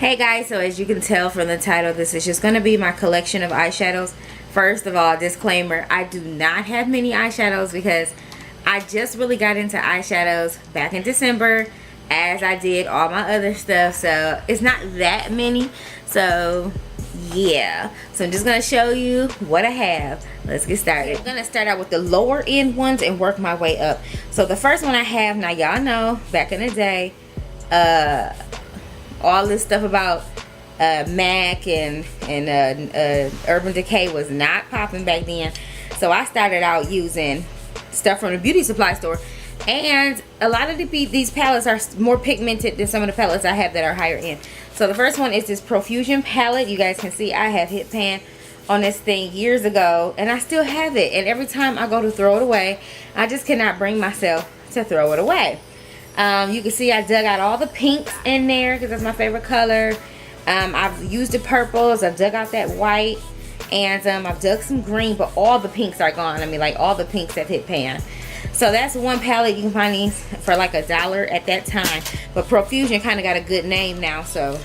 Hey guys, so as you can tell from the title, this is just going to be my collection of eyeshadows. First of all, disclaimer, I do not have many eyeshadows because I just really got into eyeshadows back in December as I did all my other stuff, so it's not that many. So yeah, so I'm just going to show you what I have. Let's get started. I'm going to start out with the lower end ones and work my way up. So the first one I have, now y'all know back in the day, all this stuff about MAC and Urban Decay was not popping back then. So I started out using stuff from the beauty supply store. And a lot of these palettes are more pigmented than some of the palettes I have that are higher end. So the first one is this Profusion palette. You guys can see I have hit pan on this thing years ago. And I still have it. And every time I go to throw it away, I just cannot bring myself to throw it away. You can see I dug out all the pinks in there because that's my favorite color. I've used the purples, I've dug out that white, and I've dug some green, but all the pinks are gone. I mean, like, all the pinks have hit pan. So that's one palette. You can find these for like $1 at that time, but Profusion kind of got a good name now. So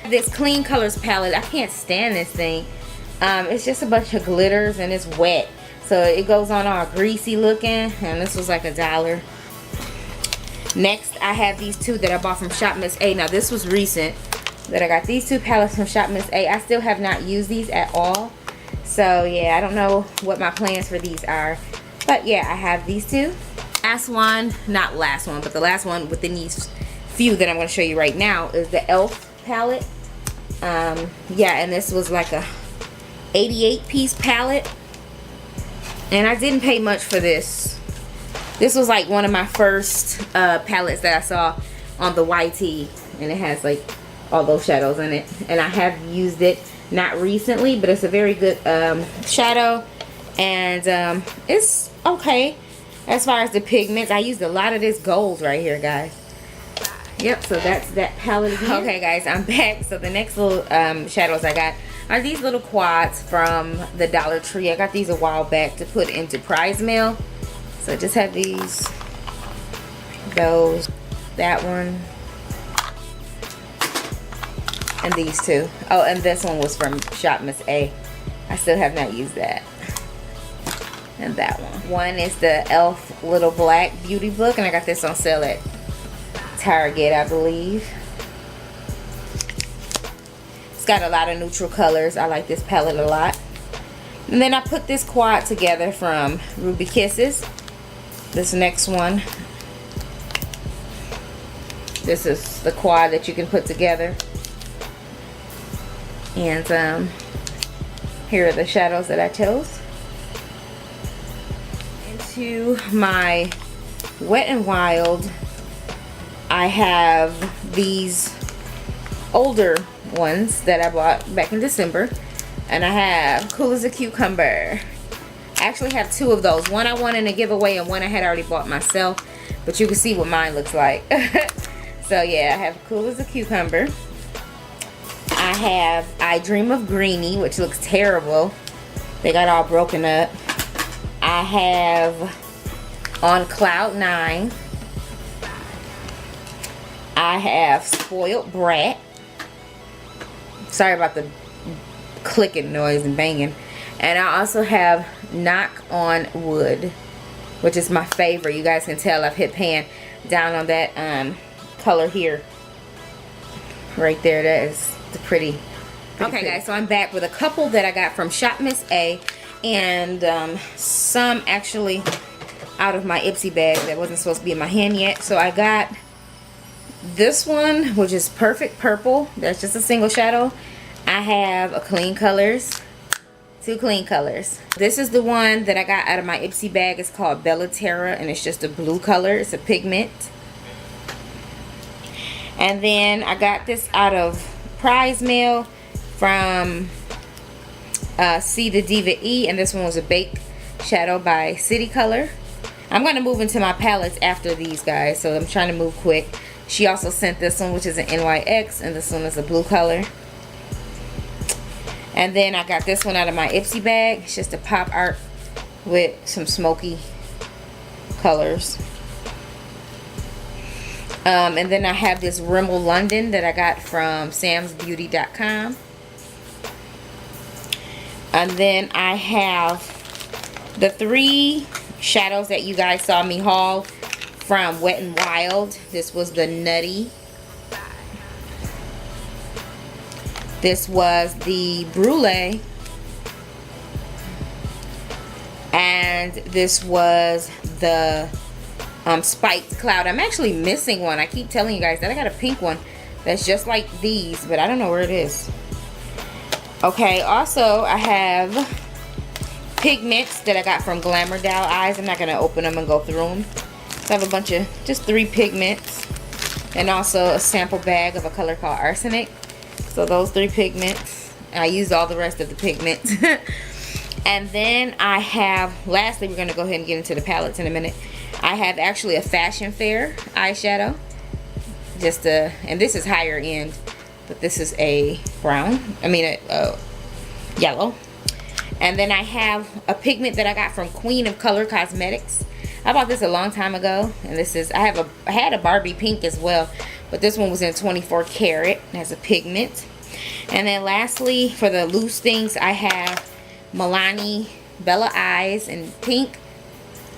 this Clean Colors palette, I can't stand this thing. It's just a bunch of glitters and it's wet, so it goes on all greasy looking, and this was like $1. Next, I have these two that I bought from Shop Miss A. Now, this was recent that I got these two palettes from Shop Miss A. I still have not used these at all. So, yeah, I don't know what my plans for these are. But, yeah, I have these two. Last one, not last one, but the last one within these few that I'm going to show you right now is the e.l.f. palette. Yeah, and this was like a 88-piece palette. And I didn't pay much for this. This was like one of my first palettes that I saw on the YT, and it has like all those shadows in it. And I have used it, not recently, but it's a very good shadow, and it's okay as far as the pigments. I used a lot of this gold right here, guys. Yep, so that's that palette again. Okay, guys, I'm back. So the next little shadows I got are these little quads from the Dollar Tree. I got these a while back to put into prize mail. So I just have these, those, that one, and these two. Oh, and this one was from Shop Miss A. I still have not used that. And that one. One is the e.l.f. Little Black Beauty Book, and I got this on sale at Target, I believe. It's got a lot of neutral colors. I like this palette a lot. And then I put this quad together from Ruby Kisses. This next one, this is the quad that you can put together. And here are the shadows that I chose. Into my Wet n Wild, I have these older ones that I bought back in December. And I have Cool as a Cucumber. I actually have two of those. One I wanted to give away and one I had already bought myself. But you can see what mine looks like. So yeah, I have Cool as a Cucumber. I have I Dream of Greenie, which looks terrible. They got all broken up. I have On Cloud 9. I have Spoiled Brat. Sorry about the clicking noise and banging. And I also have Knock on Wood, which is my favorite. You guys can tell I've hit pan down on that color here. Right there. That is the pretty okay, guys, so I'm back with a couple that I got from Shop Miss A. And some actually out of my Ipsy bag that wasn't supposed to be in my hand yet. So I got this one, which is Perfect Purple. That's just a single shadow. I have a Clean Colors. Two Clean Colors. This is the one that I got out of my Ipsy bag. It's called Bella Terra, and it's just a blue color. It's a pigment. And then I got this out of prize mail from C the Diva E, and this one was a baked shadow by City Color. I'm going to move into my palettes after these, guys, so I'm trying to move quick. She also sent this one, which is an NYX, and this one is a blue color. And then I got this one out of my Ipsy bag. It's just a pop art with some smoky colors. And then I have this Rimmel London that I got from samsbeauty.com. And then I have the 3 shadows that you guys saw me haul from Wet n Wild. This was the Nutty. This was the Brulee. And this was the Spiked Cloud. I'm actually missing one. I keep telling you guys that I got a pink one that's just like these, but I don't know where it is. Okay, also I have pigments that I got from Glamour Doll Eyes. I'm not going to open them and go through them. So I have a bunch of, just 3 pigments. And also a sample bag of a color called Arsenic. So those 3 pigments. I used all the rest of the pigments. And then I have, lastly, we're going to go ahead and get into the palettes in a minute. I have actually a Fashion Fair eyeshadow. And this is higher end. But this is a brown. I mean, a yellow. And then I have a pigment that I got from Queen of Color Cosmetics. I bought this a long time ago. And this is, I had a Barbie pink as well. But this one was in 24 karat. It has a pigment. And then lastly, for the loose things, I have Milani Bella Eyes in pink.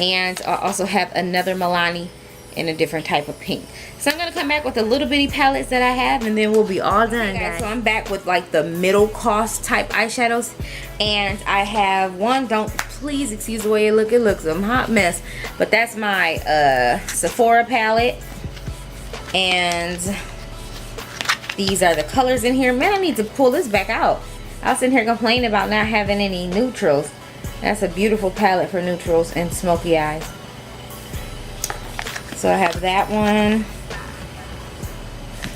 And I also have another Milani in a different type of pink. So I'm going to come back with the little bitty palettes that I have, and then we'll be all done, guys. So I'm back with like the middle cost type eyeshadows. And I have one, please excuse the way it looks a hot mess. But that's my Sephora palette. And these are the colors in here. Man, I need to pull this back out. I was sitting here complaining about not having any neutrals. That's a beautiful palette for neutrals and smoky eyes. So I have that one.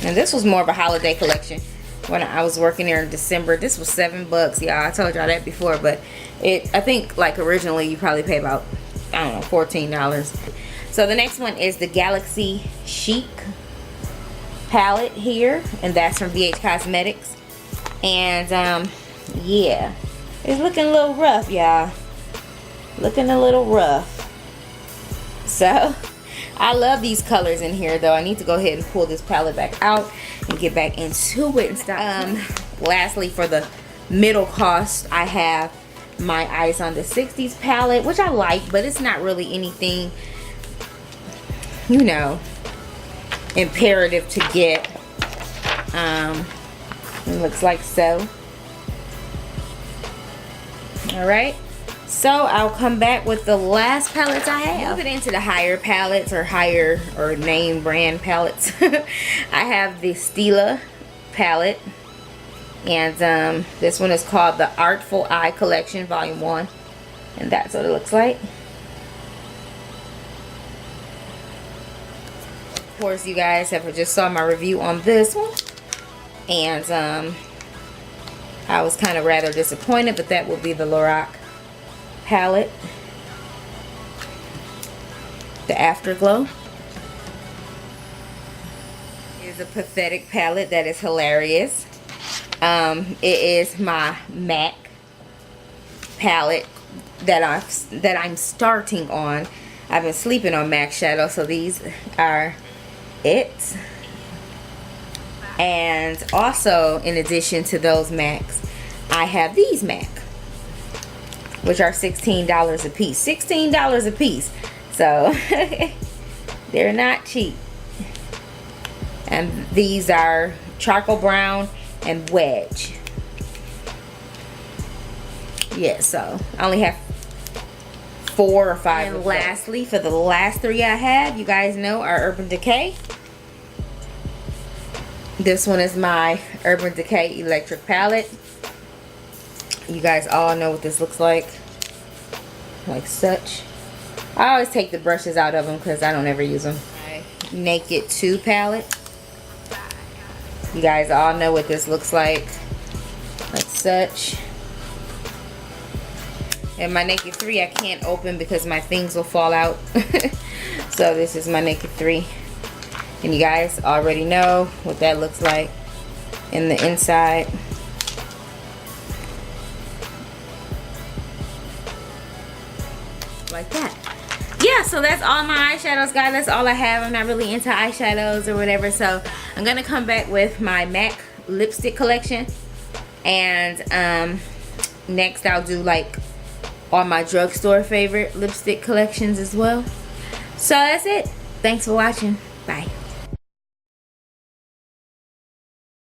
And this was more of a holiday collection. When I was working there in December, this was $7, y'all. I told y'all that before, but I think like originally you probably pay about, I don't know, $14. So the next one is the Galaxy Chic palette here, and that's from VH Cosmetics. And yeah, it's looking a little rough, y'all. Looking a little rough. So I love these colors in here, though. I need to go ahead and pull this palette back out and get back into it and stuff. Lastly, for the middle cost, I have my Ice on the 60s palette, which I like, but it's not really anything, you know, imperative to get. It looks like so. Alright, so I'll come back with the last palettes I have. Moving into the higher palettes, or name brand palettes. I have the Stila palette, and this one is called the Artful Eye Collection Volume 1, and that's what it looks like. Of course, you guys have just saw my review on this one, and I was kind of rather disappointed, but that will be the Lorac palette, the Afterglow. It is a Pathetic palette that is hilarious. It is my MAC palette that I'm starting on. I've been sleeping on MAC shadow, so these are it. And also, in addition to those MACs, I have these MAC, which are $16 a piece. $16 a piece. So they're not cheap. And these are Charcoal Brown and Wedge. Yeah, so I only have 4 or 5. And lastly, for the last 3 I have, you guys know, are Urban Decay. This one is my Urban Decay Electric palette. You guys all know what this looks like such. I always take the brushes out of them because I don't ever use them. My Naked 2 palette. You guys all know what this looks like such. And my Naked 3 I can't open because my things will fall out. So this is my Naked 3. And you guys already know what that looks like in the inside. Like that. yeah, so that's all my eyeshadows, guys. That's all I have. I'm not really into eyeshadows or whatever, so I'm gonna come back with my MAC lipstick collection, and next I'll do like all my drugstore favorite lipstick collections as well. So that's it. Thanks for watching. Bye.